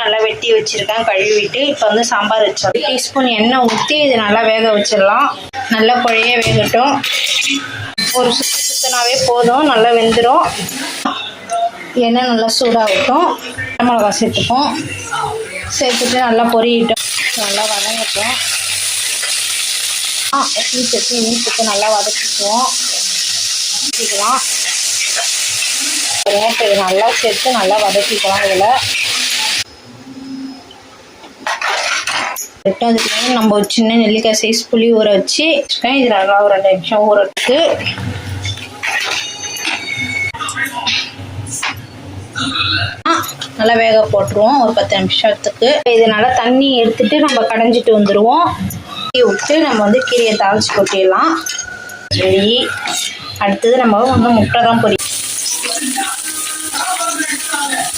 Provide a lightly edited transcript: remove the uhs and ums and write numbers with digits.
நல்லா வெட்டி வச்சிருக்கேன் கழுவிட்டு. இப்போ வந்து சாம்பார் வச்சோம். 1 டீஸ்பூன் எண்ணெய் ஊற்றி இது நல்லா வேக வச்சிடலாம். நல்லா குழைய வேகட்டும். ஒரு சுத்தினாவே போதும், நல்லா வெந்துடும். எண்ணெய் நல்லா சூடாகட்டும். மிளகா சேர்த்துப்போம். சேர்த்துட்டு நல்லா பொரியட்டும், நல்லா வதங்கட்டும். மீன் நல்லா வதக்கிக்குவோம். வதக்கிக்கலாம். இது நல்லா சேர்த்து நல்லா வதக்கிக்கலாம். இதில் அதுக்கு நம்ம ஒரு சின்ன நெல்லிக்காய் சைஸ் புளி ஊற வச்சு இது நல்லா ஒரு 2 நிமிஷம் ஊறத்துக்கு. நல்லா வேக போட்டுருவோம் ஒரு 10 நிமிஷத்துக்கு. இது நல்லா தண்ணி எடுத்துட்டு நம்ம கடைஞ்சிட்டு வந்துடுவோம். விட்டு நம்ம வந்து கீரையை தாளிச்சு கொட்டிடலாம். சரி, அடுத்தது நம்ம வந்து முட்டை தான் பொரி